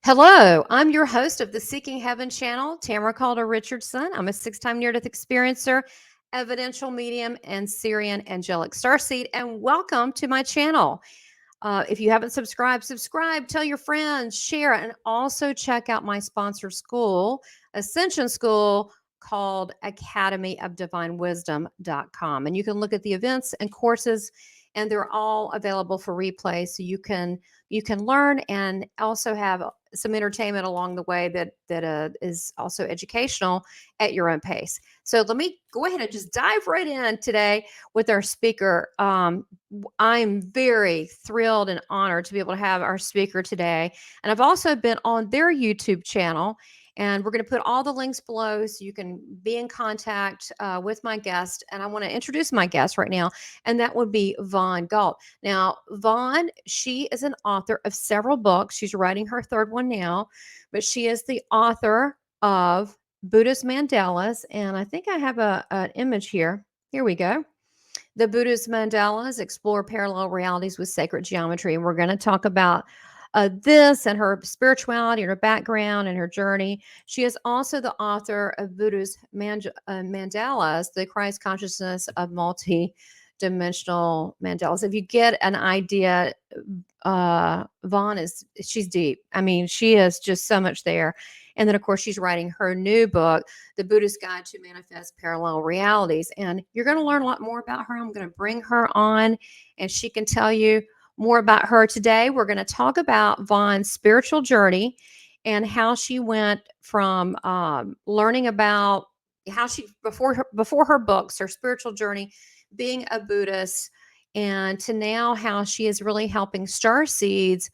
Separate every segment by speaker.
Speaker 1: Hello, I'm your host of the Seeking Heaven channel, Tamara Caulder Richardson. I'm a six-time near-death experiencer, evidential medium, and Syrian angelic starseed, and welcome to my channel. If you haven't subscribed, subscribe, tell your friends, share, and also check out my sponsor school, Ascension School, called Academy of Divine Wisdom.com. And you can look at the events and courses, and they're all available for replay. So you can learn and also have some entertainment along the way that is also educational at your own pace. So let me go ahead and just dive right in today with our speaker. I'm very thrilled and honored to be able to have our speaker today. And I've also been on their YouTube channel. And we're going to put all the links below so you can be in contact with my guest. And I want to introduce my guest right now, and that would be Vaughn Galt. Now, Vaughn, she is an author of several books. She's writing her third one now, but she is the author of Buddhist Mandalas. And I think I have an image here. Here we go. The Buddhist Mandalas explore parallel realities with sacred geometry. And we're going to talk about this and her spirituality and her background and her journey. She is also the author of Buddhist Mandalas, the Christ consciousness of multi-dimensional Mandalas. If you get an idea, Vaughn she's deep. I mean, she is just so much there. And then, of course, she's writing her new book, The Buddhist Guide to Manifest Parallel Realities. And you're going to learn a lot more about her. I'm going to bring her on, and she can tell you more about her today. We're going to talk about Vaughn's spiritual journey and how she went from learning about how she before her books, her spiritual journey, being a Buddhist, and to now how she is really helping star seeds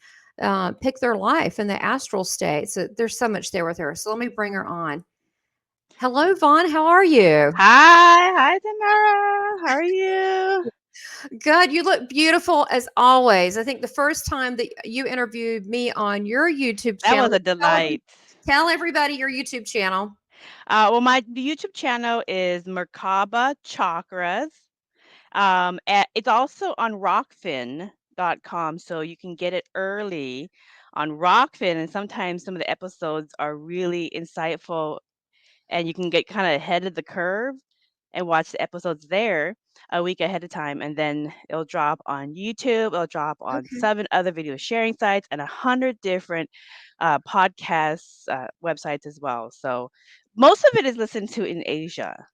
Speaker 1: pick their life in the astral state. So there's so much there with her. So let me bring her on. Hello, Vaughn. How are you?
Speaker 2: Hi, Tamara. How are you?
Speaker 1: Good. You look beautiful as always. I think the first time that you interviewed me on your YouTube
Speaker 2: That was
Speaker 1: channel,
Speaker 2: a delight.
Speaker 1: tell everybody your YouTube channel.
Speaker 2: My YouTube channel is Merkabah Chakras. It's also on Rockfin.com, so you can get it early on Rockfin. And sometimes some of the episodes are really insightful, and you can get kind of ahead of the curve and watch the episodes there a week ahead of time. And then it'll drop on YouTube, it'll drop on
Speaker 1: Okay.
Speaker 2: 7 other video sharing sites, and 100 different podcasts websites as well. So most of it is listened to in Asia.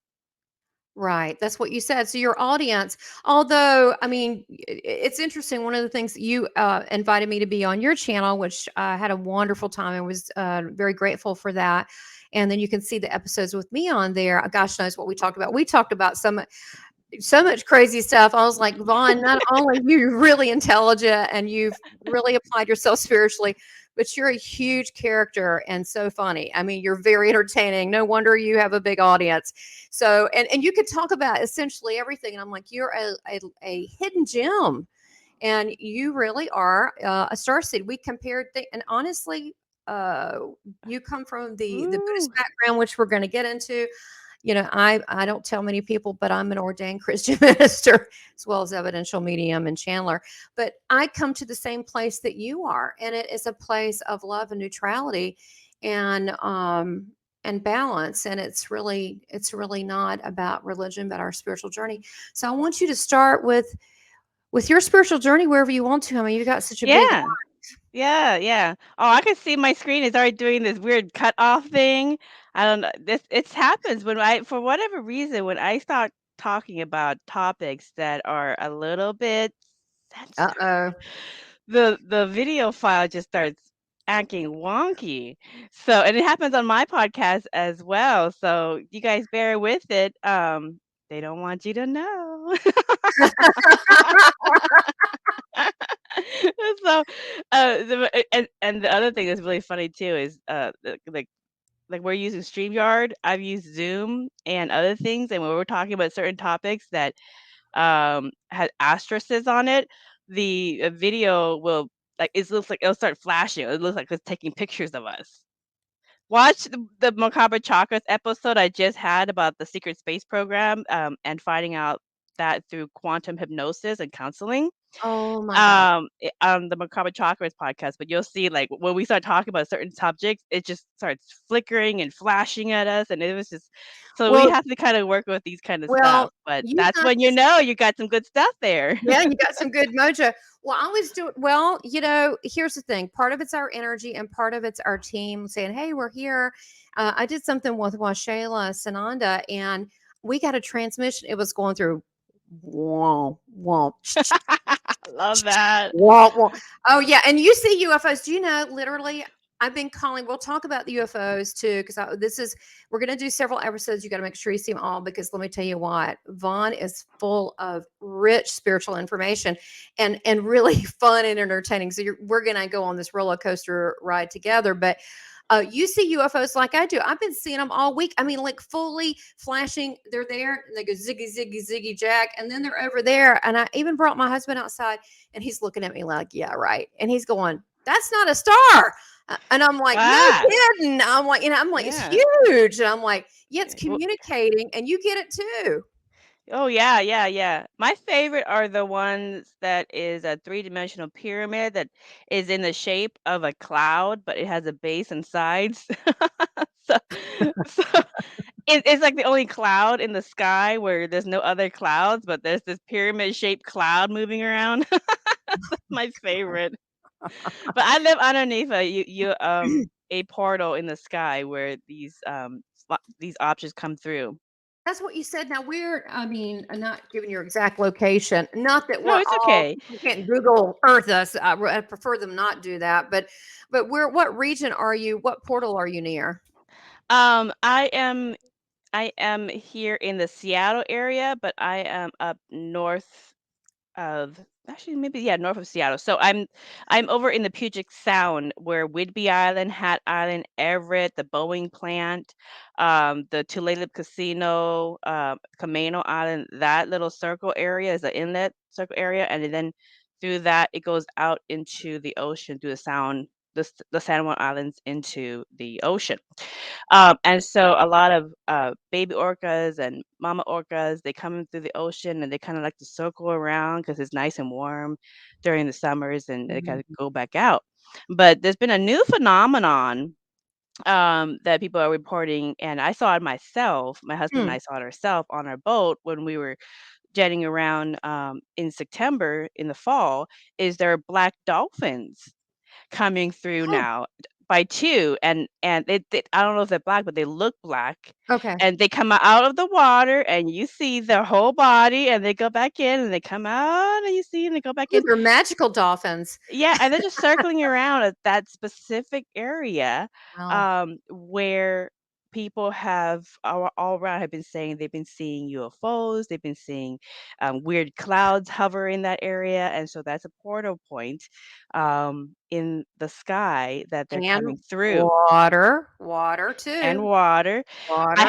Speaker 1: Right. That's what you said. So your audience, although, I mean, it's interesting. One of the things you invited me to be on your channel, which I had a wonderful time and was very grateful for that. And then you can see the episodes with me on there. Gosh knows what we talked about. We talked about so much crazy stuff. I was like, Vaughn, not only you're really intelligent and you've really applied yourself spiritually, but you're a huge character and so funny. I mean, you're very entertaining. No wonder you have a big audience. So, and you could talk about essentially everything. And I'm like, you're a hidden gem, and you really are a starseed. We compared, and honestly, uh, you come from the Buddhist
Speaker 2: Ooh.
Speaker 1: background, which we're going to get into. I don't tell many people, but I'm an ordained Christian minister as well as evidential medium and Chandler. But I come to the same place that you are, and it is a place of love and neutrality, and balance. And it's really not about religion, but our spiritual journey. So I want you to start with your spiritual journey wherever you want to. I mean, you got such a big
Speaker 2: Yeah. Yeah. Oh, I can see my screen is already doing this weird cut off thing. I don't know. This it happens when for whatever reason, when I start talking about topics that are a little bit sensitive,
Speaker 1: uh-oh.
Speaker 2: the video file just starts acting wonky. So, and it happens on my podcast as well. So you guys bear with it. They don't want you to know. So, and the other thing that's really funny too is like we're using StreamYard. I've used Zoom and other things, and when we're talking about certain topics that had asterisks on it, the video will it looks like it'll start flashing. It looks like it's taking pictures of us. Watch the Macabre Chakras episode I just had about the secret space program and finding out that through quantum hypnosis and counseling.
Speaker 1: Oh my god.
Speaker 2: On the Merkabah Chakras podcast, but you'll see, like, when we start talking about certain subjects, it just starts flickering and flashing at us, and it was just so we
Speaker 1: Well
Speaker 2: have to kind of work with these kind of
Speaker 1: well,
Speaker 2: stuff, but
Speaker 1: you
Speaker 2: that's
Speaker 1: got
Speaker 2: when you
Speaker 1: this.
Speaker 2: know you got some good stuff there.
Speaker 1: Yeah, you got some good mojo. Well, I always do it. Well, here's the thing. Part of it's our energy, and part of it's our team saying, "Hey, we're here." I did something with Washayla Sananda, and we got a transmission. It was going through, whoa, whoa,
Speaker 2: Love that.
Speaker 1: whoa, whoa. Oh yeah, and you see UFOs. Do you know? Literally, I've been calling. We'll talk about the UFOs too, because this is we're going to do several episodes. You got to make sure you see them all, because let me tell you what, Vaughn is full of rich spiritual information, and really fun and entertaining. So we're going to go on this roller coaster ride together, but. You see UFOs like I do. I've been seeing them all week. I mean, like fully flashing. They're there and they go ziggy, ziggy, ziggy, jack. And then they're over there. And I even brought my husband outside and he's looking at me like, yeah, right. And he's going, that's not a star. And I'm like, no
Speaker 2: Wow.
Speaker 1: kidding. I'm like, it's
Speaker 2: Yeah.
Speaker 1: huge. And I'm like, yeah, it's
Speaker 2: Well,
Speaker 1: communicating and you get it too.
Speaker 2: oh, yeah, yeah, yeah. My favorite are the ones that is a three-dimensional pyramid that is in the shape of a cloud, but it has a base and sides. So so it's like the only cloud in the sky where there's no other clouds, but there's this pyramid-shaped cloud moving around. That's my favorite. But I live underneath a portal in the sky where these objects come through.
Speaker 1: That's what you said. Now, I mean, I'm not giving your exact location. Not that
Speaker 2: No,
Speaker 1: we're
Speaker 2: it's
Speaker 1: all
Speaker 2: okay.
Speaker 1: people can't Google Earth us. I prefer them not do that. But what region are you? What portal are you near?
Speaker 2: Um, I am I am here in the Seattle area, but I am up north of actually maybe yeah, north of Seattle. So I'm over in the Puget Sound where Whidbey Island, Hat Island, Everett, the Boeing plant, the Tulalip Casino, Camano Island, that little circle area is the inlet circle area, and then through that it goes out into the ocean through the San Juan Islands into the ocean. And so a lot of baby orcas and mama orcas, they come in through the ocean and they kind of like to circle around because it's nice and warm during the summers and they kind of
Speaker 1: Mhm.
Speaker 2: go back out. But there's been a new phenomenon that people are reporting, and I saw it myself. My husband and
Speaker 1: Hmm.
Speaker 2: I saw it ourselves on our boat when we were jetting around in September in the fall. Is there are black dolphins coming through
Speaker 1: Huh.
Speaker 2: now by 2, and they I don't know if they're black, but they look black,
Speaker 1: Okay.
Speaker 2: and they come out of the water, and you see their whole body, and they go back in, and they come out, and you see, and they go back
Speaker 1: Ooh,
Speaker 2: in.
Speaker 1: they're magical dolphins.
Speaker 2: Yeah, and they're just circling around at that specific area,
Speaker 1: Wow.
Speaker 2: where people have all around have been saying they've been seeing UFOs, they've been seeing weird clouds hover in that area, and so that's a portal point in the sky that they're
Speaker 1: And
Speaker 2: coming through.
Speaker 1: water
Speaker 2: And
Speaker 1: too.
Speaker 2: water.
Speaker 1: Water.
Speaker 2: I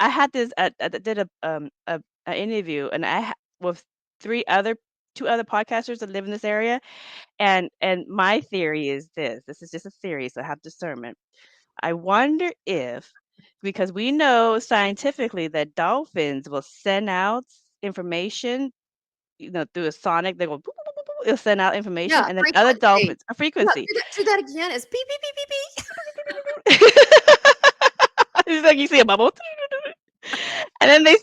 Speaker 2: had this I did a interview, and with three other two other podcasters that live in this area, and my theory is this is just a theory, so I have discernment. I wonder if because we know scientifically that dolphins will send out information, through a sonic, they go boop, boop, boop, boop, it'll send out information,
Speaker 1: Yeah,
Speaker 2: and then other
Speaker 1: frequency.
Speaker 2: dolphins a
Speaker 1: Yeah,
Speaker 2: frequency.
Speaker 1: do that again. It's beep beep beep beep beep.
Speaker 2: It's like you see a bubble. And then they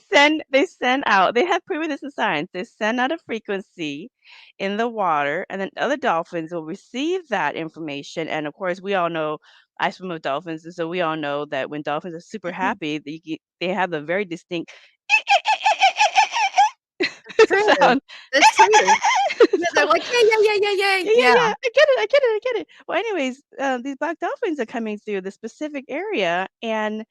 Speaker 2: send out they have proven this in science. They send out a frequency in the water, and then other dolphins will receive that information. And of course, we all know I swim with dolphins, and so we all know that when dolphins are super happy, they have a very distinct
Speaker 1: True.
Speaker 2: sound.
Speaker 1: That's true. Yeah, they're
Speaker 2: So,
Speaker 1: like, "Yay, yay, yay, yay,
Speaker 2: yeah,
Speaker 1: yay."
Speaker 2: yeah,
Speaker 1: Yeah.
Speaker 2: yeah. I get it. I get it. I get it. Well, anyways, these black dolphins are coming through the specific area, and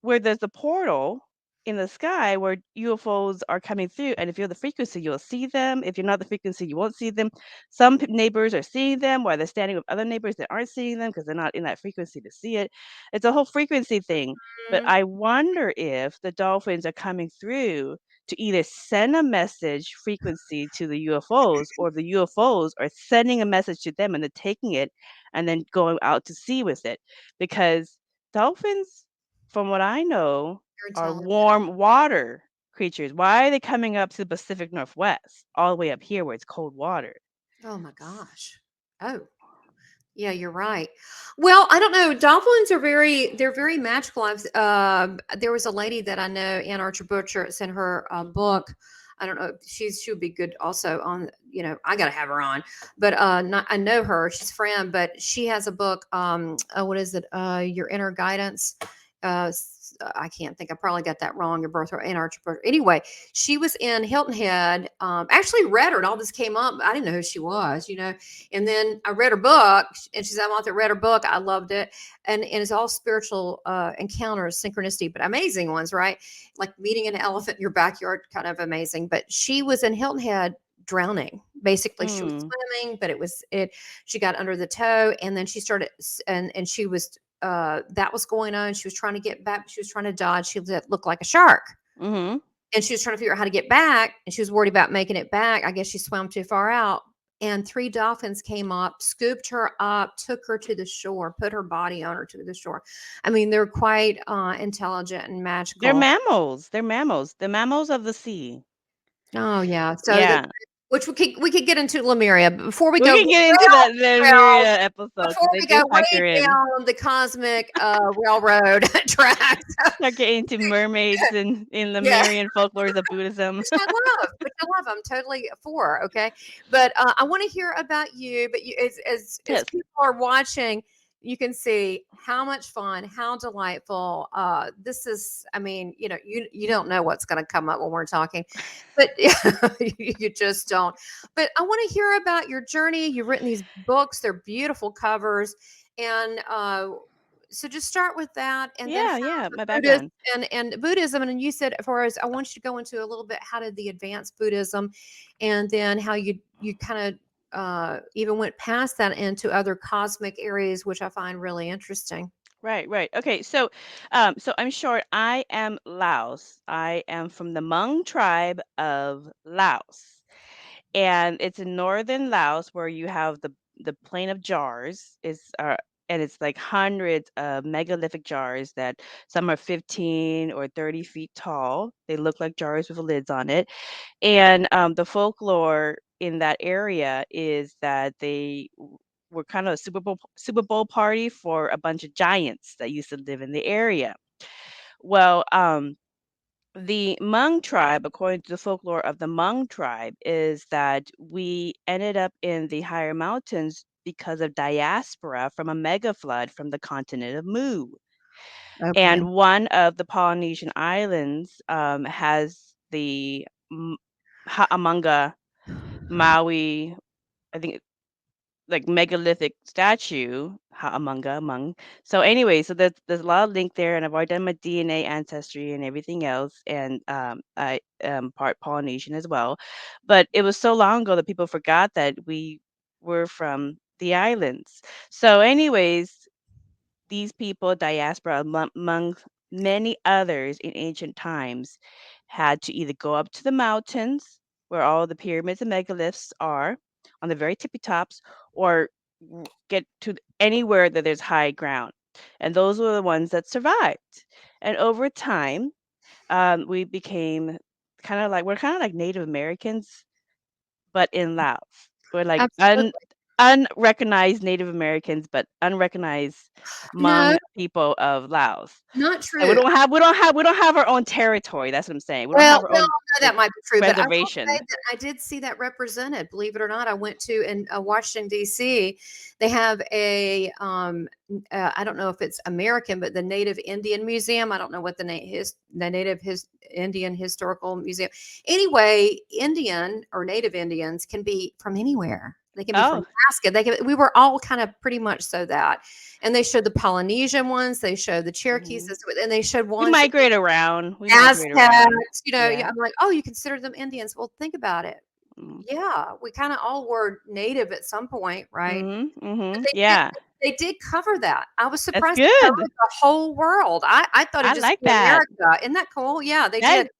Speaker 2: where there's a portal in the sky where UFOs are coming through, and if you're the frequency, you'll see them. If you're not the frequency, you won't see them. Some neighbors are seeing them while they're standing with other neighbors that aren't seeing them because they're not in that frequency to see it. It's a whole frequency thing. But
Speaker 1: Mhm.
Speaker 2: I wonder if the dolphins are coming through to either send a message frequency to the UFOs, or the UFOs are sending a message to them and they're taking it and then going out to sea with it. Because dolphins, from what I know,
Speaker 1: You're
Speaker 2: are
Speaker 1: intelligent.
Speaker 2: warm water creatures, why are they coming up to the Pacific Northwest, all the way up here where it's cold water?
Speaker 1: Oh my gosh. Oh, yeah, you're right. Well, I don't know. Dolphins are they're very magical. There was a lady that I know, Ann Archer Butcher. It's in her book. I don't know. She would be good also on. I got to have her on. But not, I know her. She's a friend. But she has a book. What is it? Your inner guidance. I can't think. I probably got that wrong. Your birth Ann Archer Butcher. Anyway, she was in Hilton Head. Actually read her, and all this came up. I didn't know who she was. And then I read her book, and she's I'm author. Read her book. I loved it, and it's all spiritual encounters, synchronicity, but amazing ones, right? Like meeting an elephant in your backyard, kind of amazing. But she was in Hilton Head drowning. Basically, she was
Speaker 2: Mm.
Speaker 1: swimming, but it was it. She got under the toe, and then she started, and she was. That was going on. She was trying to get back. She was trying to dodge. She looked like a shark,
Speaker 2: Mhm.
Speaker 1: and she was trying to figure out how to get back, and she was worried about making it back. I guess she swam too far out, and 3 dolphins came up, scooped her up, took her to the shore, put her body on her to the shore. I mean, they're quite intelligent and
Speaker 2: They're
Speaker 1: magical.
Speaker 2: mammals. They're mammals. The mammals of the sea.
Speaker 1: Oh yeah. So
Speaker 2: Yeah.
Speaker 1: which we could get into Lemuria, but before we
Speaker 2: We
Speaker 1: go
Speaker 2: can get into the
Speaker 1: well,
Speaker 2: Myria episode
Speaker 1: before
Speaker 2: because they
Speaker 1: we
Speaker 2: do
Speaker 1: go
Speaker 2: factor
Speaker 1: way
Speaker 2: in.
Speaker 1: down the cosmic railroad tracks.
Speaker 2: Start getting into mermaids and in
Speaker 1: Yeah.
Speaker 2: Lemurian folklores of Buddhism.
Speaker 1: Which I love. I'm totally for. Okay, but I want to hear about you. But as
Speaker 2: Yes.
Speaker 1: people are watching, you can see how much fun, how delightful this is. I mean, you don't know what's going to come up when we're talking, but you just don't. But I want to hear about your journey. You've written these books; they're beautiful covers, and so just start with that, and then
Speaker 2: Yeah, yeah,
Speaker 1: the
Speaker 2: my
Speaker 1: Buddhist
Speaker 2: background.
Speaker 1: and Buddhism. And you said, for us, I want you to go into a little bit how did the advanced Buddhism, and then how you kind of even went past that into other cosmic areas, which I find really interesting.
Speaker 2: Right, right. Okay, so I'm short. I am Laos. I am from the Hmong tribe of Laos, and it's in northern Laos where you have the plain of jars. And it's like hundreds of megalithic jars that some are 15 or 30 feet tall. They look like jars with lids on it. And the folklore in that area is that were kind of a Super Bowl party for a bunch of giants that used to live in the area. Well, the Hmong tribe, according to the folklore of the Hmong tribe, is that we ended up in the higher mountains because of diaspora from a mega flood from the continent of Mu.
Speaker 1: Okay.
Speaker 2: And one of the Polynesian islands has the Ha'amonga Maui, I think, like megalithic statue, Ha'amonga. So anyway, so there's a lot of link there, and I've already done my DNA ancestry and everything else, and I am part Polynesian as well. But it was so long ago that people forgot that we were from the islands. So, anyways, these people, diaspora, among many others in ancient times, had to either go up to the mountains where all the pyramids and megaliths are on the very tippy tops, or get to anywhere that there's high ground. And those were the ones that survived. And over time, we became we're kind of like Native Americans, but in Laos. We're like
Speaker 1: Absolutely.
Speaker 2: unrecognized Native Americans, but unrecognized
Speaker 1: No,
Speaker 2: Hmong people of Laos.
Speaker 1: not
Speaker 2: Like
Speaker 1: true.
Speaker 2: we don't have our own territory. That's what I'm saying. We don't
Speaker 1: Well,
Speaker 2: have our
Speaker 1: no,
Speaker 2: own
Speaker 1: no,
Speaker 2: like
Speaker 1: that might be true, but I will say
Speaker 2: reservation.
Speaker 1: that I did see that represented. Believe it or not, I went to in Washington D.C. They have I don't know if it's American, but the Native Indian Museum. I don't know what the name is. The Indian Historical Museum. Anyway, Indian or Native Indians can be from anywhere. They can be from
Speaker 2: Oh,
Speaker 1: Alaska. We were all kind of pretty much so that. And they showed the Polynesian ones. They showed the Cherokees,
Speaker 2: mhm.
Speaker 1: and they showed
Speaker 2: We
Speaker 1: ones that
Speaker 2: migrate around. We migrate around.
Speaker 1: Aztecs, yeah,
Speaker 2: Yeah.
Speaker 1: I'm like, "Oh, you consider them Indians." Well, think about it.
Speaker 2: Mm.
Speaker 1: Yeah, we kinda all were native at some point, right?
Speaker 2: Mhm.
Speaker 1: But
Speaker 2: Mhm. Yeah.
Speaker 1: they did cover that. I was
Speaker 2: That's
Speaker 1: surprised they
Speaker 2: good.
Speaker 1: covered the whole world. I thought
Speaker 2: I
Speaker 1: it'd just
Speaker 2: like
Speaker 1: be
Speaker 2: that.
Speaker 1: America. Isn't that cool? Yeah, they
Speaker 2: That
Speaker 1: did.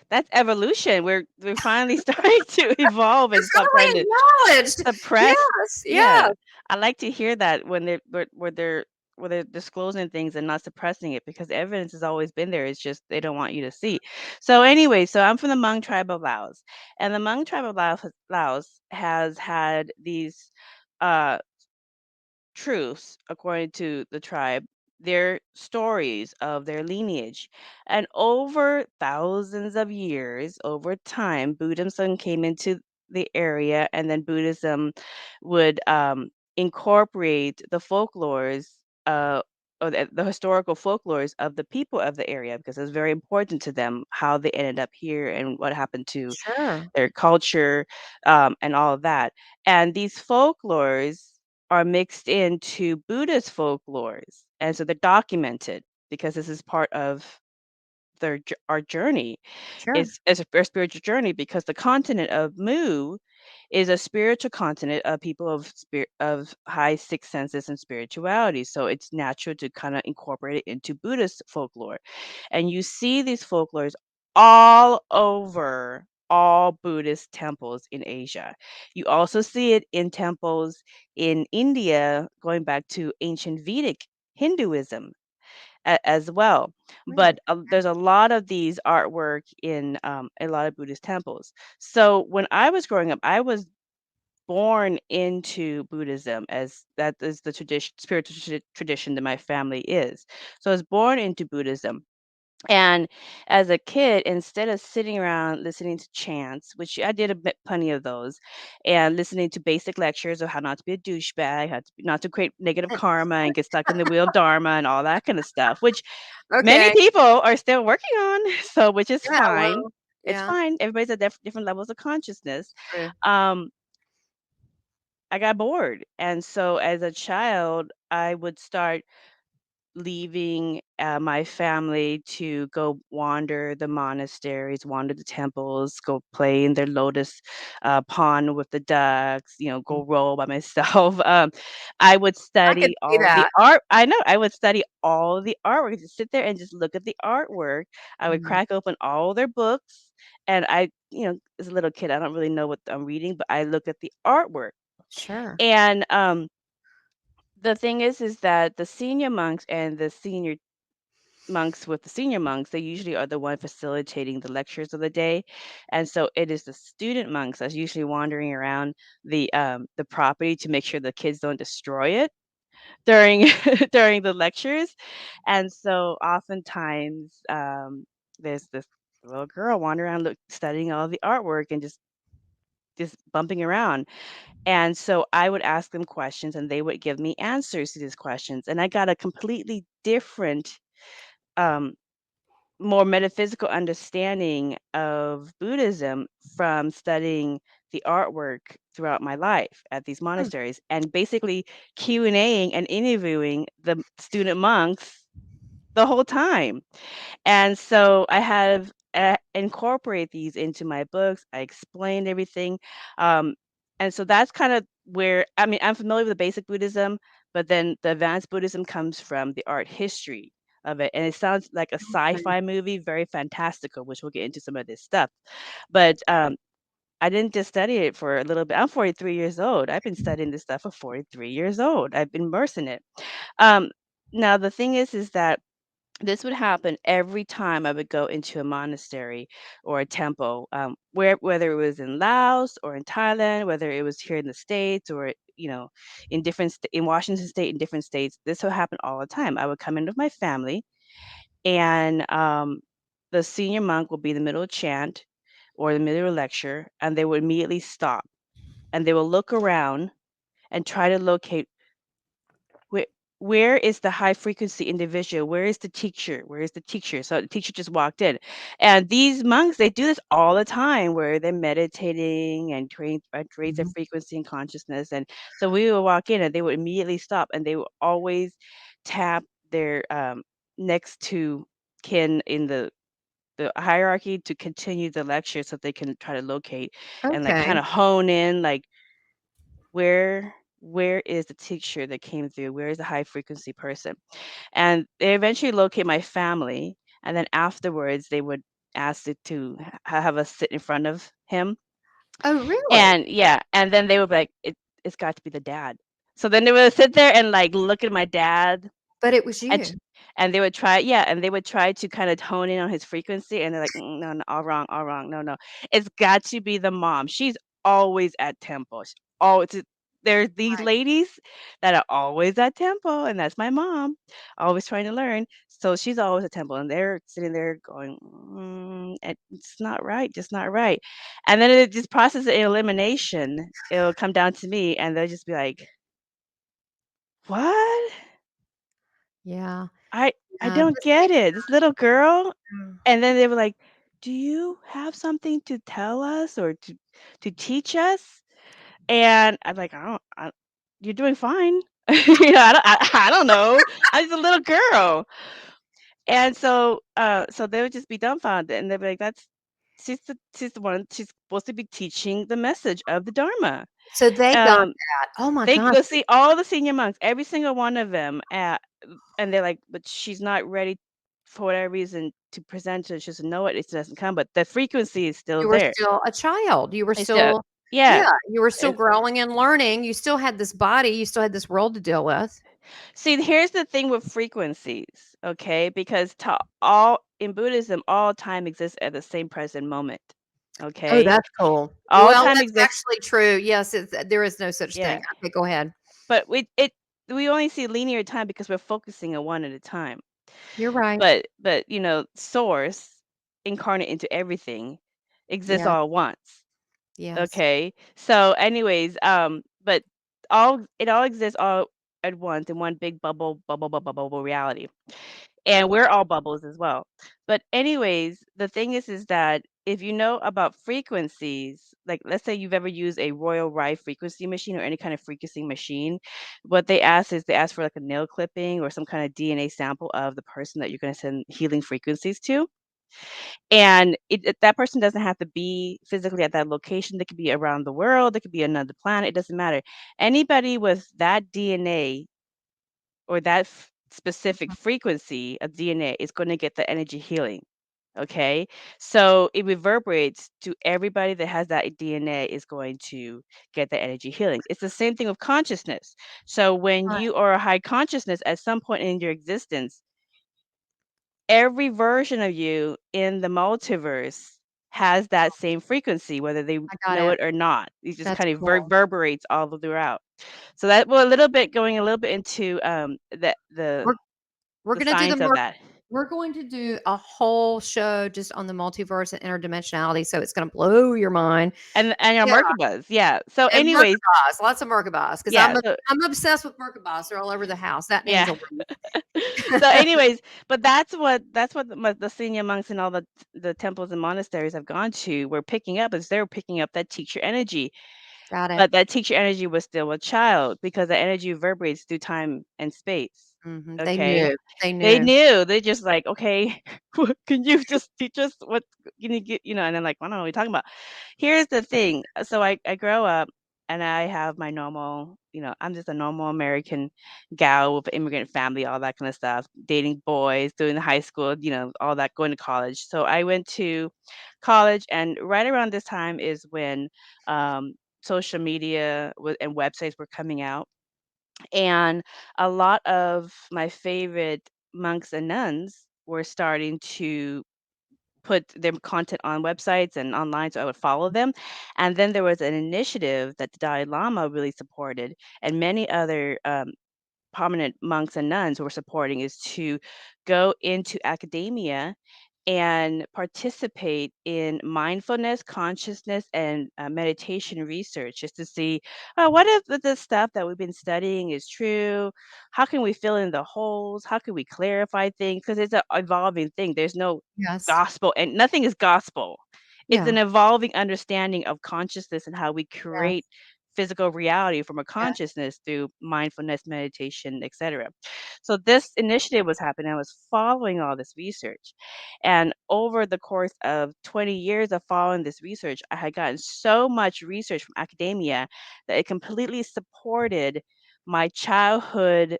Speaker 2: that's evolution. We're finally starting to evolve
Speaker 1: You're
Speaker 2: and stop trying
Speaker 1: finally
Speaker 2: to
Speaker 1: acknowledged.
Speaker 2: suppress.
Speaker 1: Yes,
Speaker 2: Yeah.
Speaker 1: yes.
Speaker 2: I like to hear that when they're where they're disclosing things and not suppressing it because the evidence has always been there. It's just they don't want you to see. So anyway, so I'm from the Hmong tribe of Laos, and the Hmong tribe of Laos has had these uh, truths, according to the tribe, their stories of their lineage. And over thousands of years, over time, Buddhism came into the area, and then Buddhism would incorporate the folklores. Or the historical folklores of the people of the area because it's very important to them how they ended up here and what happened to
Speaker 1: Sure.
Speaker 2: their culture, and all of that. And these folklores are mixed into Buddhist folklores, and so they're documented because this is part of our journey.
Speaker 1: Sure.
Speaker 2: It's a spiritual journey because the continent of Mu is a spiritual continent of people of of high sixth senses and spirituality. So it's natural to kind of incorporate it into Buddhist folklore. And you see these folklores all over all Buddhist temples in Asia. You also see it in temples in India, going back to ancient Vedic Hinduism as well.
Speaker 1: Really?
Speaker 2: But there's a lot of these artwork in a lot of Buddhist temples. So when I was growing up, I was born into Buddhism as that is the tradition, spiritual tradition that my family is. So I was born into Buddhism. And as a kid, instead of sitting around listening to chants, which I did a bit, plenty of those, and listening to basic lectures of how not to be a douchebag, not to create negative karma and get stuck in the wheel of dharma and all that kind of stuff, which many
Speaker 1: Okay.
Speaker 2: people are still working on, so which is
Speaker 1: Yeah,
Speaker 2: fine.
Speaker 1: well,
Speaker 2: It's
Speaker 1: yeah,
Speaker 2: fine. Everybody's at different levels of consciousness.
Speaker 1: true.
Speaker 2: Um, I got bored, and so as a child, I would start leaving my family to go wander the monasteries, wander the temples, go play in their lotus pond with the ducks,
Speaker 1: Mm.
Speaker 2: go roll by myself. I would
Speaker 1: I could
Speaker 2: study
Speaker 1: see
Speaker 2: all the
Speaker 1: that.
Speaker 2: art. I know I would study all the artwork, just sit there and just look at the artwork. I would
Speaker 1: Mhm.
Speaker 2: crack open all their books. And as a little kid, I don't really know what I'm reading, but I look at the artwork.
Speaker 1: Sure.
Speaker 2: And the thing is that the senior monks and the senior monks with the senior monks, they usually are the one facilitating the lectures of the day. And so it is the student monks that's usually wandering around the property to make sure the kids don't destroy it during during the lectures. And so oftentimes there's this little girl wandering around studying all the artwork and just bumping around. And so I would ask them questions and they would give me answers to these questions. And I got a completely different um more metaphysical understanding of Buddhism from studying the artwork throughout my life at these
Speaker 1: Hmm.
Speaker 2: monasteries and basically Q&Aing and interviewing the student monks the whole time. And so I have incorporate these into my books. I explained everything. Um, and so that's kind of where, I mean, I'm familiar with the basic Buddhism, but then the advanced Buddhism comes from the art history of it. And it sounds like a
Speaker 1: Okay.
Speaker 2: sci-fi movie, very fantastical, which we'll get into some of this stuff. But I didn't just study it for a little bit. I'm 43 years old. I've been studying this stuff for 43 years old. I've been immersed in it. Um, Now the thing is that this would happen every time I would go into a monastery or a temple, whether it was in Laos or in Thailand, whether it was here in the States or in in Washington State, in different states. This would happen all the time. I would come in with my family, and the senior monk will be in the middle of chant or the middle of lecture, and they would immediately stop and they will look around and try to locate where where is the high frequency individual? Where is the teacher? Where is the teacher? So the teacher just walked in. And these monks, they do this all the time where they're meditating and raise their
Speaker 1: Mhm.
Speaker 2: frequency and consciousness. And so we would walk in and they would immediately stop and they would always tap their next to kin in the hierarchy to continue the lecture so they can try to locate and like kind
Speaker 1: Okay.
Speaker 2: of hone in like where is the teacher that came through? Where is the high frequency person? And they eventually locate my family, and then afterwards they would ask it to have us sit in front of him.
Speaker 1: Oh, really?
Speaker 2: And yeah, and then they would be like, it's got to be the dad. So then they would sit there and like look at my dad
Speaker 1: But it was
Speaker 2: And sh
Speaker 1: you.
Speaker 2: and they would try yeah, and they would try to kinda hone in on his frequency, and they're like, "Mm, no, no, all wrong, no, no. It's got to be the mom. She's always at temple. Sh always there's these
Speaker 1: Right.
Speaker 2: ladies that are always at temple, and that's my mom, always trying to learn. So she's always at temple, and they're sitting there going, it's not right, just not right." And then it just process of elimination, it'll come down to me, and they'll just be like, "What?"
Speaker 1: Yeah.
Speaker 2: I I
Speaker 1: Yeah,
Speaker 2: don't
Speaker 1: just think
Speaker 2: get it. This little girl
Speaker 1: mm,
Speaker 2: and then they were like, "Do you have something to tell us or to teach us?" And I'm like, you're doing fine." I don't know. I was a little girl. And so they would just be dumbfounded, and they'd be like, "That's she's the one she's supposed to be teaching the message of the Dharma."
Speaker 1: so they got
Speaker 2: Um,
Speaker 1: that. Oh my
Speaker 2: they
Speaker 1: gosh.
Speaker 2: go see all the senior monks, every single one of them, and they're like, "But she's not ready for whatever reason to present it. She doesn't know it. It doesn't come, but the frequency is still
Speaker 1: You were
Speaker 2: there."
Speaker 1: still a child. You were
Speaker 2: It's still
Speaker 1: still
Speaker 2: yeah.
Speaker 1: yeah, you were still
Speaker 2: It's
Speaker 1: growing and learning. You still had this body, you still had this world to deal with.
Speaker 2: see, here's the thing with frequencies, okay? Because to all in Buddhism, all time exists at the same present moment.
Speaker 1: Oh,
Speaker 2: Okay?
Speaker 1: that's cool.
Speaker 2: All
Speaker 1: Well,
Speaker 2: time
Speaker 1: that's
Speaker 2: exists
Speaker 1: actually true. Yes, there is no such thing.
Speaker 2: yeah.
Speaker 1: Okay, go ahead.
Speaker 2: But we only see linear time because we're focusing on one at a time.
Speaker 1: You're right.
Speaker 2: But source incarnate into everything exists
Speaker 1: Yeah,
Speaker 2: all at once.
Speaker 1: yes.
Speaker 2: Okay. So anyways, but it all exists all at once in one big bubble reality. And we're all bubbles as well. But anyways, the thing is that if you know about frequencies, like let's say you've ever used a Royal Rye frequency machine or any kind of frequency machine, what they ask is they ask for like a nail clipping or some kind of DNA sample of the person that you're going to send healing frequencies to. And that person doesn't have to be physically at that location. They could be around the world. They could be another planet. It doesn't matter. Anybody with that DNA or that specific
Speaker 1: Mhm.
Speaker 2: frequency of DNA is going to get the energy healing. Okay. So it reverberates to everybody that has that DNA is going to get the energy healing. It's the same thing with consciousness. So when
Speaker 1: Right.
Speaker 2: you are a high consciousness at some point in your existence, every version of you in the multiverse has that same frequency, whether they
Speaker 1: I got
Speaker 2: know
Speaker 1: it.
Speaker 2: it or not. It just
Speaker 1: That's
Speaker 2: kind of
Speaker 1: cool.
Speaker 2: reverberates all throughout. So that well, a little bit going a little bit into
Speaker 1: We're we're
Speaker 2: the
Speaker 1: gonna do the
Speaker 2: science of
Speaker 1: mer
Speaker 2: that.
Speaker 1: we're going to do a whole show just on the multiverse and interdimensionality, so it's gonna blow your mind.
Speaker 2: And your
Speaker 1: Yeah,
Speaker 2: Merkabahs, yeah. So
Speaker 1: and
Speaker 2: anyways,
Speaker 1: Merkabahs, lots of Merkabahs, 'cause
Speaker 2: yeah, so
Speaker 1: I'm obsessed with Merkabahs. They're all over the house. That and
Speaker 2: yeah.
Speaker 1: angel wings.
Speaker 2: So anyways, but that's what the senior monks and all the temples and monasteries I've gone to were picking up is they're picking up that teacher energy.
Speaker 1: Got it.
Speaker 2: But that teacher energy was still a child because the energy reverberates through time and space,
Speaker 1: Mhm, they
Speaker 2: okay?
Speaker 1: knew. They
Speaker 2: They
Speaker 1: knew.
Speaker 2: knew, they just like, "Okay, what can you just teach us what can you get" and then like, "I don't know what you're talking about." Here's the thing, so I grow up and I have my normal I'm just a normal American gal with immigrant family, all that kinda stuff, dating boys, doing the high school, all that, going to college. So I went to college, and right around this time is when, social media and websites were coming out. And a lot of my favorite monks and nuns were starting to put their content on websites and online, so I would follow them. And then there was an initiative that the Dalai Lama really supported, and many other prominent monks and nuns were supporting, is to go into academia and participate in mindfulness, consciousness, and meditation research just to see what if the stuff that we've been studying is true? How can we fill in the holes? How can we clarify things? Because it's an evolving thing. There's no
Speaker 1: Yes.
Speaker 2: gospel, and nothing is gospel. It's
Speaker 1: Yeah.
Speaker 2: an evolving understanding of consciousness and how we create
Speaker 1: Yes.
Speaker 2: physical reality from a
Speaker 1: Yeah.
Speaker 2: consciousness through mindfulness, meditation, etc. So this initiative was happening. I was following all this research. And over the course of 20 years of following this research, I had gotten so much research from academia that it completely supported my childhood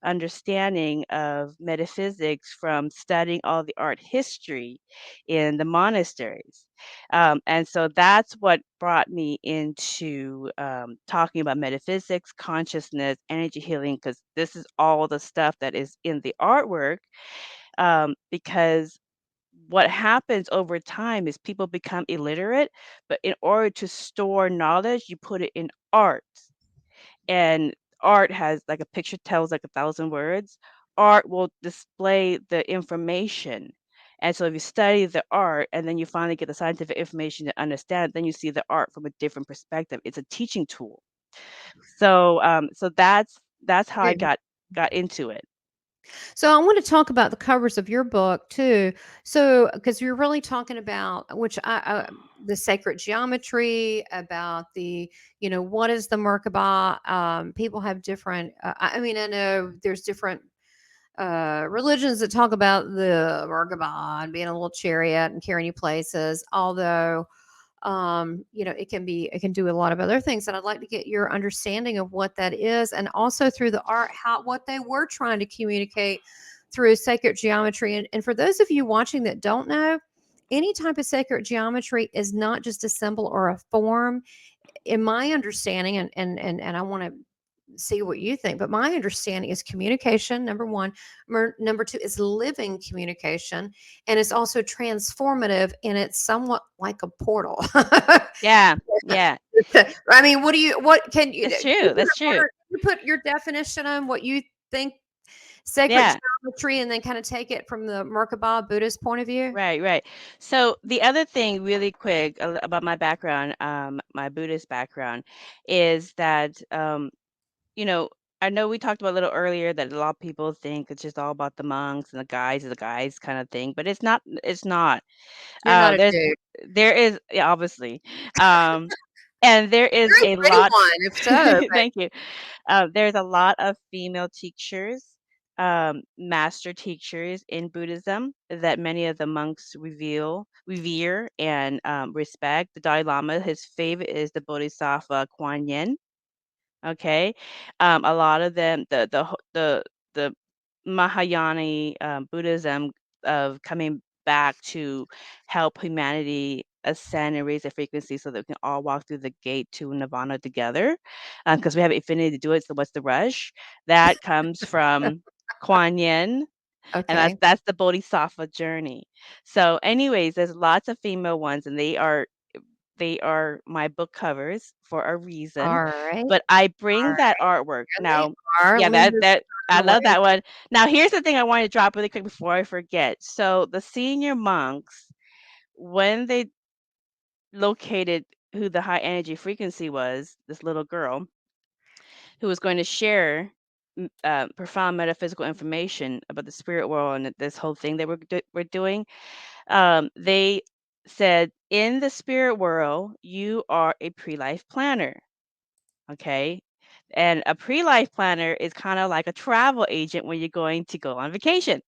Speaker 2: understanding of metaphysics from studying all the art history in the monasteries. And so that's what brought me into talking about metaphysics, consciousness, energy healing, because this is all the stuff that is in the artwork. Because what happens over time is people become illiterate, but in order to store knowledge, you put it in art. And art has like a picture tells like 1,000 words. Art will display the information. And so if you study the art and then you finally get the scientific information to understand it, then you see the art from a different perspective. It's a teaching tool. So that's how I
Speaker 1: Good.
Speaker 2: got into it.
Speaker 1: So I want to talk about the covers of your book too. So because you're really talking about the sacred geometry, about the what is the Merkabah. People have different. I mean, I know there's different religions that talk about the Merkabah and being a little chariot and carrying you places. Although it can do a lot of other things, and I'd like to get your understanding of what that is, and also through the art, how what they were trying to communicate through sacred geometry. And for those of you watching that don't know, any type of sacred geometry is not just a symbol or a form. In my understanding, and I want to see what you think, but my understanding is communication, number one. Number two is living communication, and it's also transformative, and it's somewhat like a portal.
Speaker 2: Yeah, yeah.
Speaker 1: I mean, what can you,
Speaker 2: It's true. That's true.
Speaker 1: you put your definition on what you think sacred
Speaker 2: Yeah.
Speaker 1: geometry, and then kind of take it from the Merkabah Buddhist point of view?
Speaker 2: Right, right. So the other thing, really quick, about my background, my Buddhist background, is that you know, I know we talked about a little earlier that a lot of people think it's just all about the monks and the guys kind of thing, but it's not. It's not.
Speaker 1: You're not a
Speaker 2: There's
Speaker 1: dude.
Speaker 2: there is yeah, obviously, um, and there is
Speaker 1: Very
Speaker 2: a
Speaker 1: pretty
Speaker 2: lot.
Speaker 1: one, if so.
Speaker 2: Thank you. There's a lot of female teachers, master teachers in Buddhism that many of the monks revere, and respect. The Dalai Lama, his favorite is the Bodhisattva Kuan Yin. Okay, a lot of them, the Mahayana Buddhism of coming back to help humanity ascend and raise their frequency so that we can all walk through the gate to nirvana together, because we have infinity to do it. So what's the rush? That comes from Kuan Yin, and that's
Speaker 1: Okay.
Speaker 2: that's the Bodhisattva journey. So, anyways, there's lots of female ones, and they are my book covers for a reason,
Speaker 1: All right.
Speaker 2: but I bring that artwork
Speaker 1: And they
Speaker 2: now.
Speaker 1: are.
Speaker 2: Yeah,
Speaker 1: Let me just
Speaker 2: that
Speaker 1: turn
Speaker 2: I
Speaker 1: away.
Speaker 2: love that one. Now, here's the thing I wanted to drop really quick before I forget. So, the senior monks, when they located who the high energy frequency was, this little girl who was going to share profound metaphysical information about the spirit world and this whole thing that we're doing, they said, in the spirit world, you are a pre-life planner. Okay. And a pre-life planner is kind of like a travel agent when you're going to go on vacation.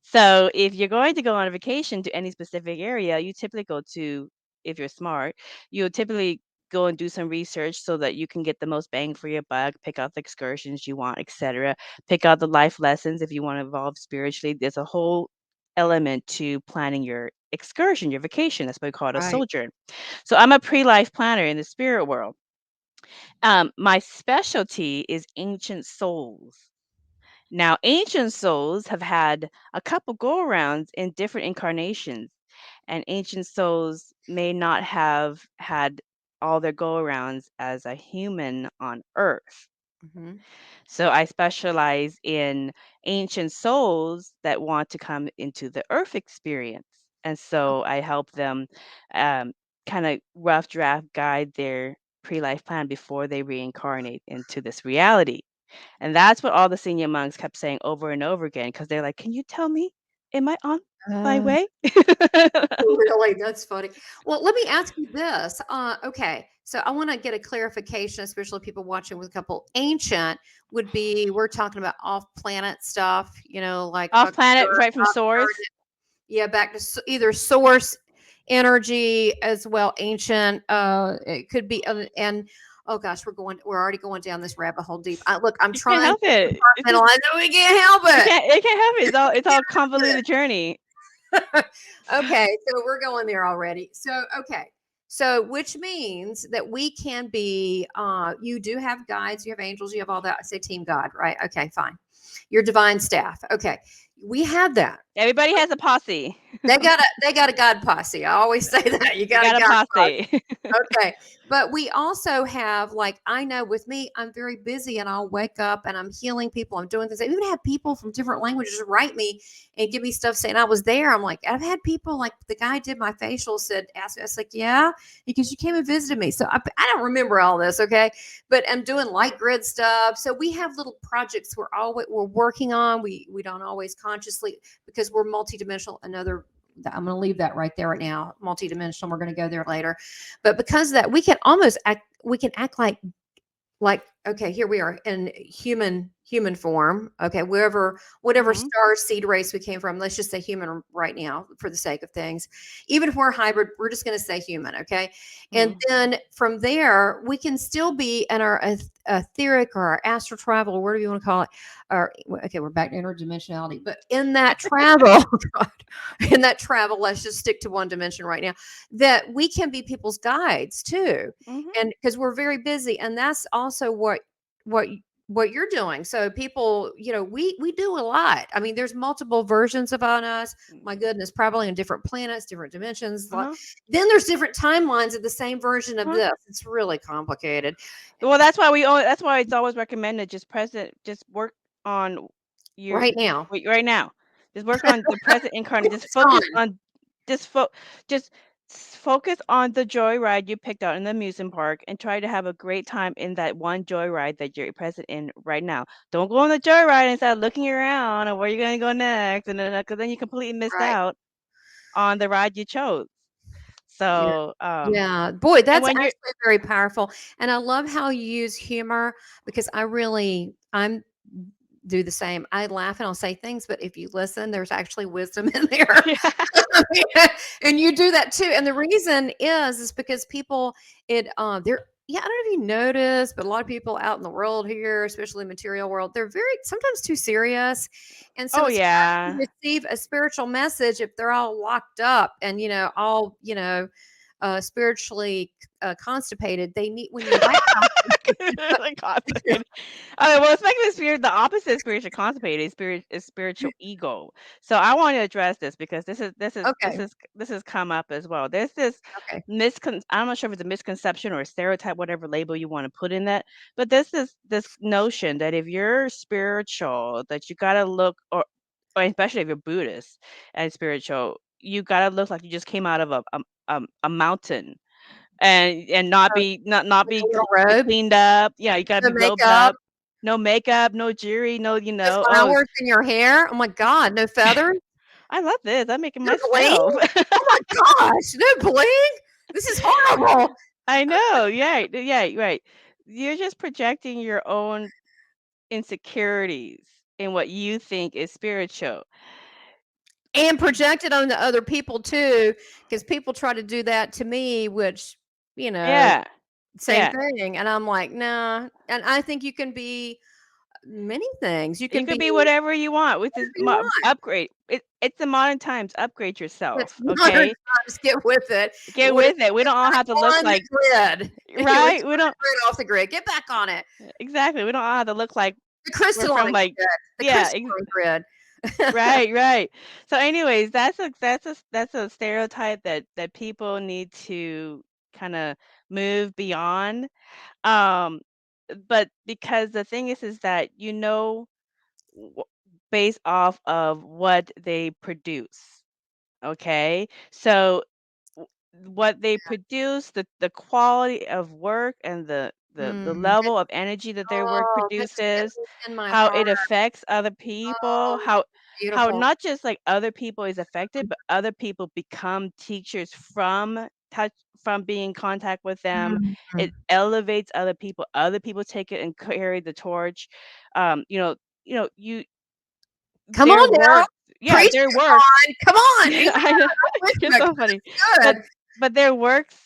Speaker 2: So if you're going to go on a vacation to any specific area, you typically go to, if you're smart, you'll typically go and do some research so that you can get the most bang for your buck, pick out the excursions you want, etc. Pick out the life lessons if you want to evolve spiritually. There's a whole element to planning your excursion, your vacation. That's what we call it, a
Speaker 1: Right.
Speaker 2: sojourn. So I'm a pre-life planner in the spirit world. My specialty is ancient souls. Now, ancient souls have had a couple go arounds in different incarnations, and ancient souls may not have had all their go arounds as a human on Earth.
Speaker 1: Mhm.
Speaker 2: So I specialize in ancient souls that want to come into the Earth experience. And so I help them um, kind of rough draft guide their pre life plan before they reincarnate into this reality. And that's what all the senior monks kept saying over and over again because they're like, "Can you tell me? Am I on my
Speaker 1: Uh,
Speaker 2: way?"
Speaker 1: really, that's funny. Well, let me ask you this. Okay, so I want to get a clarification, especially people watching with a couple. Ancient would be we're talking about off-planet stuff, like
Speaker 2: Off
Speaker 1: back to
Speaker 2: planet,
Speaker 1: Earth,
Speaker 2: right from source.
Speaker 1: yeah, back to either source energy as well. Ancient, it could be, and Oh gosh, we're already going down this rabbit hole deep. Look, I'm
Speaker 2: You can't
Speaker 1: trying
Speaker 2: help
Speaker 1: to
Speaker 2: it. It's just
Speaker 1: compartmentalize it. We can't help it.
Speaker 2: it can't help it. It's all convoluted journey.
Speaker 1: Okay, so we're going there already. So okay. So which means that we can be you do have guides, you have angels, you have all that. I say team God, right? Okay, fine. Your divine staff. Okay. We have that.
Speaker 2: Everybody has a posse.
Speaker 1: They got a God posse. I always say that. You
Speaker 2: We
Speaker 1: got a
Speaker 2: got a
Speaker 1: God posse.
Speaker 2: posse.
Speaker 1: Okay. But we also have, like, I know with me, I'm very busy and I'll wake up and I'm healing people. I'm doing things. I even have people from different languages write me and give me stuff saying I was there. I'm like, I've had people like the guy did my facial said, ask me, I was like, yeah, because you came and visited me. So I don't remember all this. Okay. But I'm doing light grid stuff. So we have little projects we're working on. We don't always consciously, because we're multidimensional. I'm going to leave that right there right now. Multidimensional. We're going to go there later. But because of that, we can act like okay, here we are in human form. Okay, whatever
Speaker 2: Mhm.
Speaker 1: star seed race we came from, let's just say human right now for the sake of things. Even if we're hybrid, we're just going to say human. Okay, and
Speaker 2: Mhm.
Speaker 1: then from there we can still be in our etheric or our astral travel, or whatever you want to call it. Or okay, we're back to interdimensionality, but in that travel, in that travel, let's just stick to one dimension right now. That we can be people's guides too,
Speaker 2: Mhm.
Speaker 1: and because we're very busy, and that's also what what you're doing. So people, we do a lot. I mean, there's multiple versions of on us. My goodness, probably on different planets, different dimensions.
Speaker 2: Uh-huh.
Speaker 1: Then there's different timelines of the same version of
Speaker 2: Uh-huh.
Speaker 1: this. It's really complicated.
Speaker 2: Well, that's why it's always recommended just work on your
Speaker 1: Right now,
Speaker 2: right now. Just work on the present incarnate. Just
Speaker 1: it's
Speaker 2: focus
Speaker 1: on.
Speaker 2: on just fo just focus on the joyride you picked out in the amusement park and try to have a great time in that one joyride that you're present in right now. Don't go on the joyride and start looking around and where you're gonna go next, and then because then you completely missed
Speaker 1: Right.
Speaker 2: out on the ride you chose.
Speaker 1: Yeah.
Speaker 2: So,
Speaker 1: Yeah. Boy,
Speaker 2: and
Speaker 1: that's
Speaker 2: when you're
Speaker 1: actually very powerful. And I love how you use humor, because I'm do the same. I laugh and I'll say things, but if you listen, there's actually wisdom in there. And you do that too. And the reason is because people, they're, yeah, I don't know if you notice, but a lot of people out in the world here, especially material world, they're very sometimes too serious. And so
Speaker 2: Oh
Speaker 1: it's hard
Speaker 2: yeah.
Speaker 1: to receive a spiritual message if they're all locked up and, all, spiritually constipated. They need, when you laugh.
Speaker 2: Like constipated. Well, it's making the spirit the opposite of spiritual constipated is spiritual ego. So I want to address this because
Speaker 1: Okay.
Speaker 2: this has come up as well. There's this
Speaker 1: Okay.
Speaker 2: I'm not sure if it's a misconception or a stereotype, whatever label you want to put in that, but there's this notion that if you're spiritual, that you gotta look or especially if you're Buddhist and spiritual, you gotta look like you just came out of a mountain and not
Speaker 1: So,
Speaker 2: be not
Speaker 1: with
Speaker 2: be
Speaker 1: a little robe,
Speaker 2: cleaned up. Yeah, you gotta
Speaker 1: the
Speaker 2: be robed
Speaker 1: makeup,
Speaker 2: up. No makeup, no jewelry, no,
Speaker 1: the
Speaker 2: oh,
Speaker 1: flowers in your hair. Oh my God, no feathers,
Speaker 2: I love this. I'm making
Speaker 1: no bling.
Speaker 2: myself.
Speaker 1: Oh my gosh, no bling. This is horrible.
Speaker 2: I know. Yeah, yeah, right. You're just projecting your own insecurities in what you think is spiritual.
Speaker 1: And project it on the other people too, because people try to do that to me, which, you know,
Speaker 2: Yeah,
Speaker 1: same
Speaker 2: yeah.
Speaker 1: thing. And I'm like, nah. And I think you can be many things. You
Speaker 2: You
Speaker 1: can
Speaker 2: could
Speaker 1: be
Speaker 2: be whatever you want with this
Speaker 1: whatever you want.
Speaker 2: upgrade. It's the modern times. Upgrade
Speaker 1: It's
Speaker 2: yourself,
Speaker 1: modern
Speaker 2: okay?
Speaker 1: times. Get with it.
Speaker 2: Get
Speaker 1: What is
Speaker 2: with it. We don't all have to look
Speaker 1: on the
Speaker 2: like
Speaker 1: grid? We're
Speaker 2: right. We don't
Speaker 1: off the grid. Get back on it.
Speaker 2: exactly. We don't all have to look like
Speaker 1: The
Speaker 2: we're
Speaker 1: crystalline
Speaker 2: from like
Speaker 1: grid. The
Speaker 2: yeah,
Speaker 1: crystalline grid.
Speaker 2: right, right. So anyways, that's a stereotype that people need to kind of move beyond. Um, but because the thing is that w- based off of what they produce. Okay, so what they produce, the quality of work and the
Speaker 1: It
Speaker 2: level of energy that their work
Speaker 1: That's hit
Speaker 2: produces,
Speaker 1: me in my
Speaker 2: how
Speaker 1: heart.
Speaker 2: it affects other people,
Speaker 1: Oh,
Speaker 2: how
Speaker 1: beautiful.
Speaker 2: not just like other people is affected, but other people become teachers from being in contact with them.
Speaker 1: Mhm.
Speaker 2: It elevates other people take it and carry the torch. Um, you know, you
Speaker 1: Come
Speaker 2: their
Speaker 1: on now.
Speaker 2: work, yeah,
Speaker 1: Preach
Speaker 2: their
Speaker 1: it,
Speaker 2: work
Speaker 1: Ron. Come on. Amen.
Speaker 2: I know,
Speaker 1: I'm with you,
Speaker 2: you're
Speaker 1: because
Speaker 2: so funny.
Speaker 1: this is
Speaker 2: But
Speaker 1: good.
Speaker 2: their works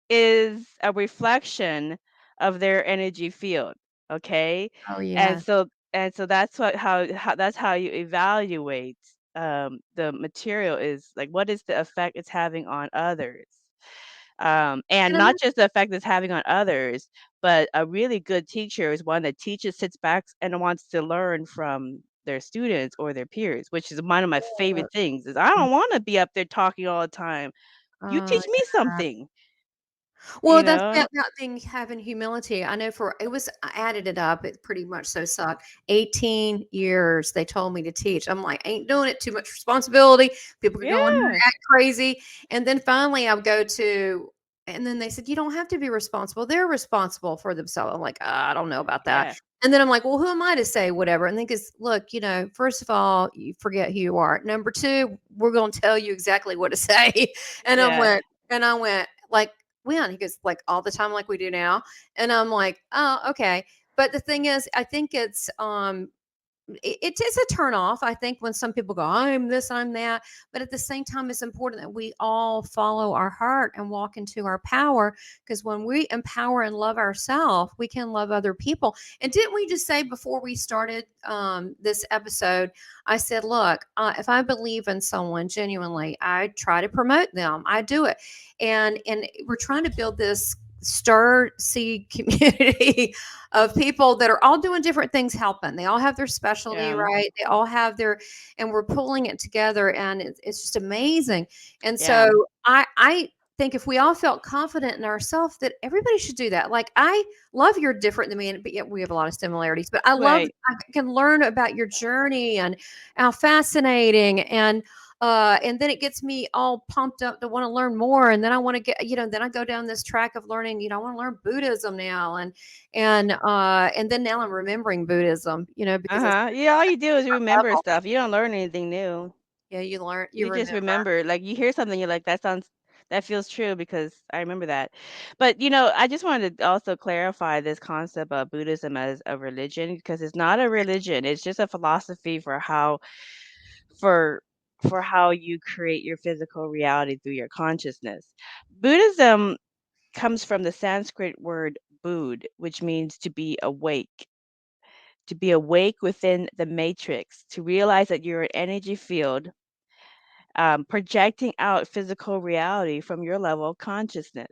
Speaker 2: is a reflection of their energy field, okay?
Speaker 1: Oh,
Speaker 2: And
Speaker 1: yeah.
Speaker 2: so that's how that's how you evaluate the material is like what is the effect it's having on others. And
Speaker 1: And I'm
Speaker 2: not just the effect it's having on others, but a really good teacher is one that teaches, sits back, and wants to learn from their students or their peers, which is one of my favorite things. Is I don't want to be up there talking all the time. You
Speaker 1: oh,
Speaker 2: teach me something, you
Speaker 1: well, that's
Speaker 2: know?
Speaker 1: about being having humility. I know for it was I added it up, it pretty much so sucked. 18 years they told me to teach. I'm like, ain't doing it, too much responsibility. People could go in here and
Speaker 2: Yeah,
Speaker 1: act crazy. And then finally I'll go to and then they said, you don't have to be responsible. They're responsible for themselves. I'm like, I don't know about that.
Speaker 2: yeah,
Speaker 1: And then I'm like, well, who am I to say whatever? And then because look, first of all, you forget who you are. Number two, we're gonna tell you exactly what to say. And I
Speaker 2: yeah,
Speaker 1: went, like when? He goes, like all the time, like we do now. And I'm like, oh, okay. But the thing is, I think it is a turn off. I think when some people go, I'm this, I'm that. But at the same time, it's important that we all follow our heart and walk into our power. Because when we empower and love ourselves, we can love other people. And didn't we just say before we started this episode, I said, look, if I believe in someone genuinely, I try to promote them. I do it. And we're trying to build this star seed community of people that are all doing different things helping. They all have their specialty,
Speaker 2: yeah,
Speaker 1: right? They all have their, and we're pulling it together, and it's just amazing. And
Speaker 2: yeah.
Speaker 1: so I think if we all felt confident in ourselves, that everybody should do that. Like I love you're different than me, but yet we have a lot of similarities. But I love
Speaker 2: Right.
Speaker 1: I can learn about your journey and how fascinating and then it gets me all pumped up to want to learn more. And then I want to get, then I go down this track of learning, I want to learn Buddhism now. And then now I'm remembering Buddhism, because I
Speaker 2: Uh-huh.
Speaker 1: spent
Speaker 2: Yeah, all you do is remember
Speaker 1: level.
Speaker 2: stuff. You don't learn anything new.
Speaker 1: Yeah, you
Speaker 2: You just
Speaker 1: remember.
Speaker 2: remember, like you hear something, you're like, that feels true because I remember that. But I just wanted to also clarify this concept of Buddhism as a religion because it's not a religion. It's just a philosophy for for how you create your physical reality through your consciousness. Buddhism comes from the Sanskrit word Bud, which means to be awake within the matrix, to realize that you're an energy field projecting out physical reality from your level of consciousness,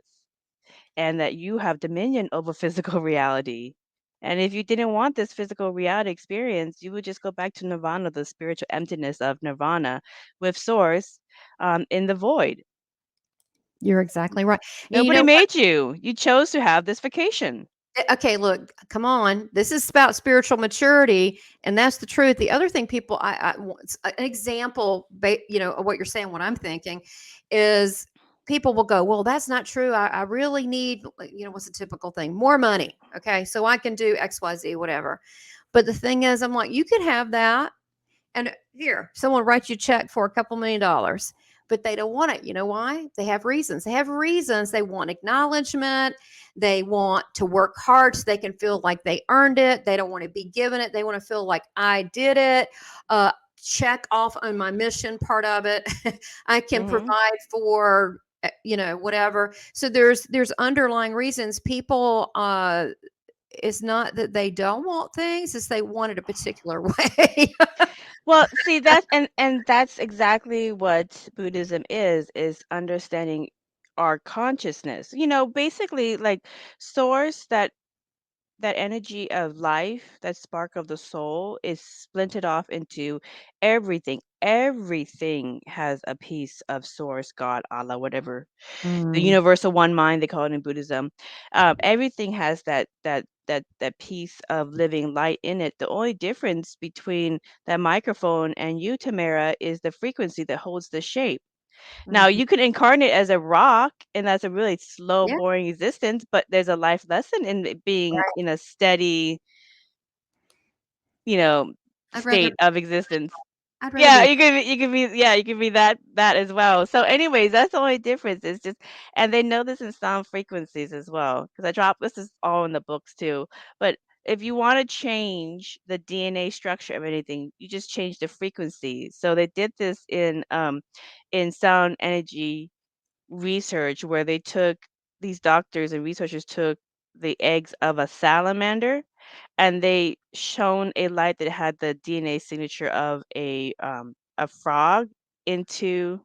Speaker 2: and that you have dominion over physical reality. And if you didn't want this physical reality experience, you would just go back to nirvana, the spiritual emptiness of nirvana with source in the void.
Speaker 1: You're exactly right. And you
Speaker 2: Nobody
Speaker 1: know what?
Speaker 2: made you. You chose to have this vacation.
Speaker 1: Okay, look, come on. This is about spiritual maturity, and that's the truth. The other thing people, an example, of what you're saying, what I'm thinking, is people will go, well, that's not true. I really need, what's a typical thing? More money. Okay, so I can do X, Y, Z, whatever. But the thing is, I'm like, you could have that, and here, someone writes you a check for a couple $1,000,000, but they don't want it. You know why? They have reasons. They have reasons. They want acknowledgement. They want to work hard so they can feel like they earned it. They don't want to be given it. They want to feel like I did it. Check off on my mission part of it. I can
Speaker 2: Hmm.
Speaker 1: provide for whatever. So there's underlying reasons. People it's not that they don't want things, it's they want it a particular way.
Speaker 2: Well, see, that's exactly what Buddhism is understanding our consciousness. Basically like source that energy of life, that spark of the soul is splinted off into everything. Everything has a piece of source, God, Allah, whatever the
Speaker 1: Mm,
Speaker 2: universal one mind they call it in Buddhism. Everything has that piece of living light in it. The only difference between that microphone and you, Tamara, is the frequency that holds the shape. Now
Speaker 1: mhm.
Speaker 2: you can incarnate as a rock, and that's a really slow,
Speaker 1: Yeah,
Speaker 2: boring existence, but there's a life lesson in it being
Speaker 1: right.
Speaker 2: in a steady, you know,
Speaker 1: I'd rather
Speaker 2: state of existence.
Speaker 1: I'd rather
Speaker 2: Yeah,
Speaker 1: be
Speaker 2: you could be that as well. So anyways, that's the only difference. It's just and they know this in sound frequencies as well. Because I dropped this is all in the books too. But if you want to change the DNA structure of anything, you just change the frequency. So they did this in sound energy research where they took these doctors and researchers took the eggs of a salamander, and they shone a light that had the DNA signature of a frog into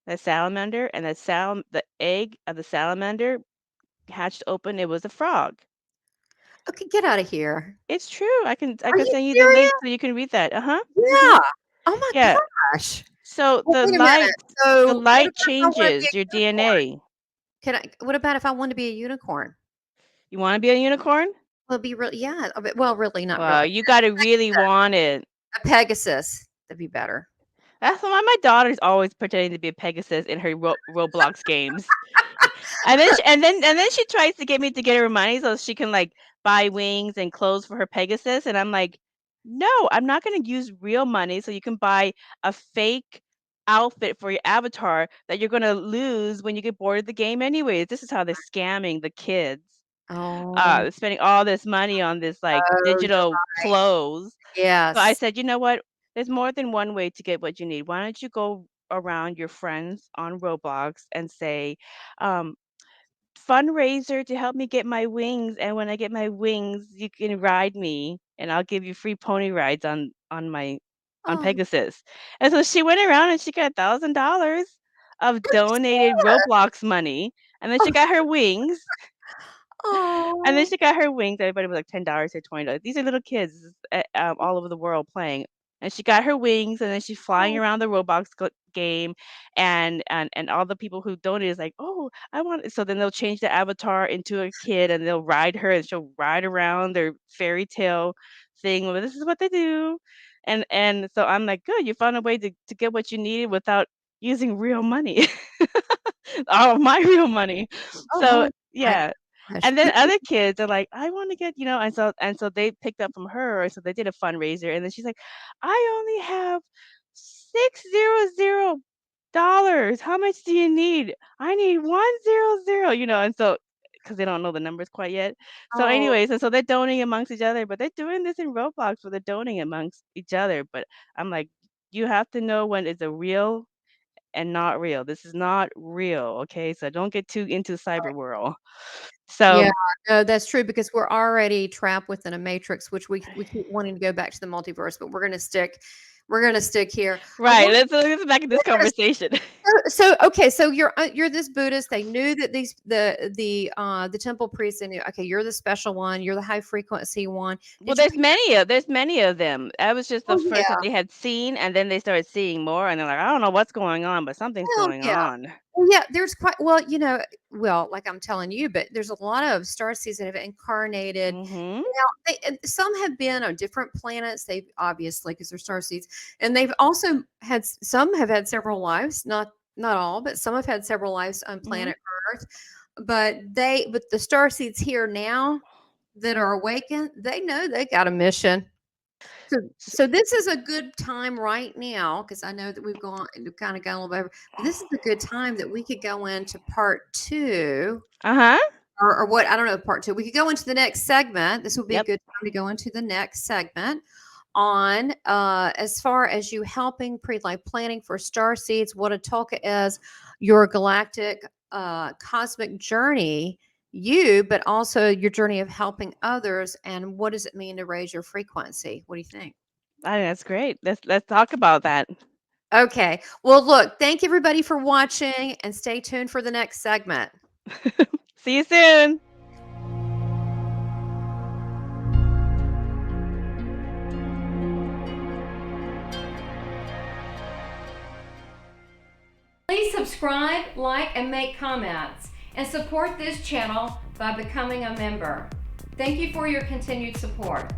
Speaker 2: the salamander, and the egg of the salamander hatched open. It was a frog.
Speaker 1: Okay, get out of here.
Speaker 2: It's true. I
Speaker 1: Are
Speaker 2: can
Speaker 1: you
Speaker 2: send you the link
Speaker 1: serious?
Speaker 2: so you can read that. Uh-huh.
Speaker 1: Yeah.
Speaker 2: Mhm.
Speaker 1: Oh my
Speaker 2: Yeah.
Speaker 1: gosh.
Speaker 2: So
Speaker 1: Well, wait a minute.
Speaker 2: the
Speaker 1: So, what
Speaker 2: light
Speaker 1: about if I wanna be
Speaker 2: changes your
Speaker 1: a unicorn?
Speaker 2: DNA.
Speaker 1: What about if I want to be a unicorn?
Speaker 2: You wanna be a unicorn?
Speaker 1: Will it be real? Yeah, well, really, not
Speaker 2: Well,
Speaker 1: really.
Speaker 2: you gotta really want it.
Speaker 1: A Pegasus. That'd be better.
Speaker 2: That's why my daughter's always pretending to be a Pegasus in her Roblox games. And then she tries to get me to get her money so she can, like, buy wings and clothes for her Pegasus, and I'm like, "No, I'm not gonna use real money so you can buy a fake outfit for your avatar that you're gonna lose when you get bored of the game anyways." This is how they're scamming the kids,
Speaker 1: Oh,
Speaker 2: spending all this money on this, like,
Speaker 1: oh, you're
Speaker 2: digital
Speaker 1: right.
Speaker 2: clothes. So I
Speaker 1: Yes.
Speaker 2: said, "You know what? There's more than one way to get what you need. Why don't you go around your friends on Roblox and say, um, fundraiser to help me get my wings, and when I get my wings, you can ride me, and I'll give you free pony rides on
Speaker 1: Oh,
Speaker 2: Pegasus." And so she went around and she got $1,000 of
Speaker 1: are you
Speaker 2: donated
Speaker 1: serious?
Speaker 2: Roblox money, and then she got her wings. And then
Speaker 1: Oh,
Speaker 2: she got her wings. Everybody was like $10 or $20. These are little kids, all over the world playing. And she got her wings, and then she's flying
Speaker 1: oh,
Speaker 2: around the Roblox game, and all the people who donated is like, "Oh, I want." So then they'll change the avatar into a kid, and they'll ride her, and she'll ride around their fairy tale thing. Well, this is what they do, and so I'm like, "Good, you found a way to get what you needed without using real money, all of my real money." So
Speaker 1: oh my
Speaker 2: yeah,
Speaker 1: gosh.
Speaker 2: and then other kids are like, "I wanna get," and so they picked up from her, and so they did a fundraiser, and then she's like, "I only have $600. How much do you need?" "I need 100," and so because they don't know the numbers quite yet. So
Speaker 1: Oh,
Speaker 2: anyways, and so they're donating amongst each other, but they're doing this in Roblox where they're donating amongst each other, but I'm like, "You have to know when it's a real and not real. This is not real, okay? So don't get too into cyber world."
Speaker 1: yeah.
Speaker 2: So
Speaker 1: No, that's true because we're already trapped within a matrix, which we keep wanting to go back to the multiverse, but we're gonna stick here. I
Speaker 2: right,
Speaker 1: want
Speaker 2: let's get back in this
Speaker 1: Yes.
Speaker 2: conversation.
Speaker 1: So okay, so you're this Buddhist. They knew that the temple priests. They knew. Okay, you're the special one. You're the high frequency one.
Speaker 2: Well,
Speaker 1: Did you pick?
Speaker 2: there's many of them. That was just the
Speaker 1: Oh
Speaker 2: first that
Speaker 1: yeah.
Speaker 2: they had seen, and then they started seeing more, and they're like, "I don't know what's going on, but something's
Speaker 1: Well,
Speaker 2: going
Speaker 1: yeah.
Speaker 2: on."
Speaker 1: Well, yeah. There's quite well, like I'm telling you, but there's a lot of star seeds that have incarnated.
Speaker 2: Mhm.
Speaker 1: And some have been on different planets. They've obviously because they're star seeds, and they've also some have had several lives. Not all, but some have had several lives on
Speaker 2: Mhm.
Speaker 1: planet Earth. But the star seeds here now that are awakened, they know they got a mission.
Speaker 2: S
Speaker 1: So this is a good time right now because I know that we've kind of gone a little bit over, but this is a good time that we could go into part two
Speaker 2: Uh-huh.
Speaker 1: or what I don't know, part two. We could go into the next segment. This would be a
Speaker 2: Yep.
Speaker 1: good time to go into the next segment on as far as you helping pre-life planning for star seeds, what a Atolka is, your galactic cosmic journey, but also your journey of helping others, and what does it mean to raise your frequency? What do you think?
Speaker 2: I think that's great. Let's talk about that.
Speaker 1: Okay. Well, look, thank everybody for watching and stay tuned for the next segment.
Speaker 2: See you soon.
Speaker 1: Please subscribe, like, and make comments, and support this channel by becoming a member. Thank you for your continued support.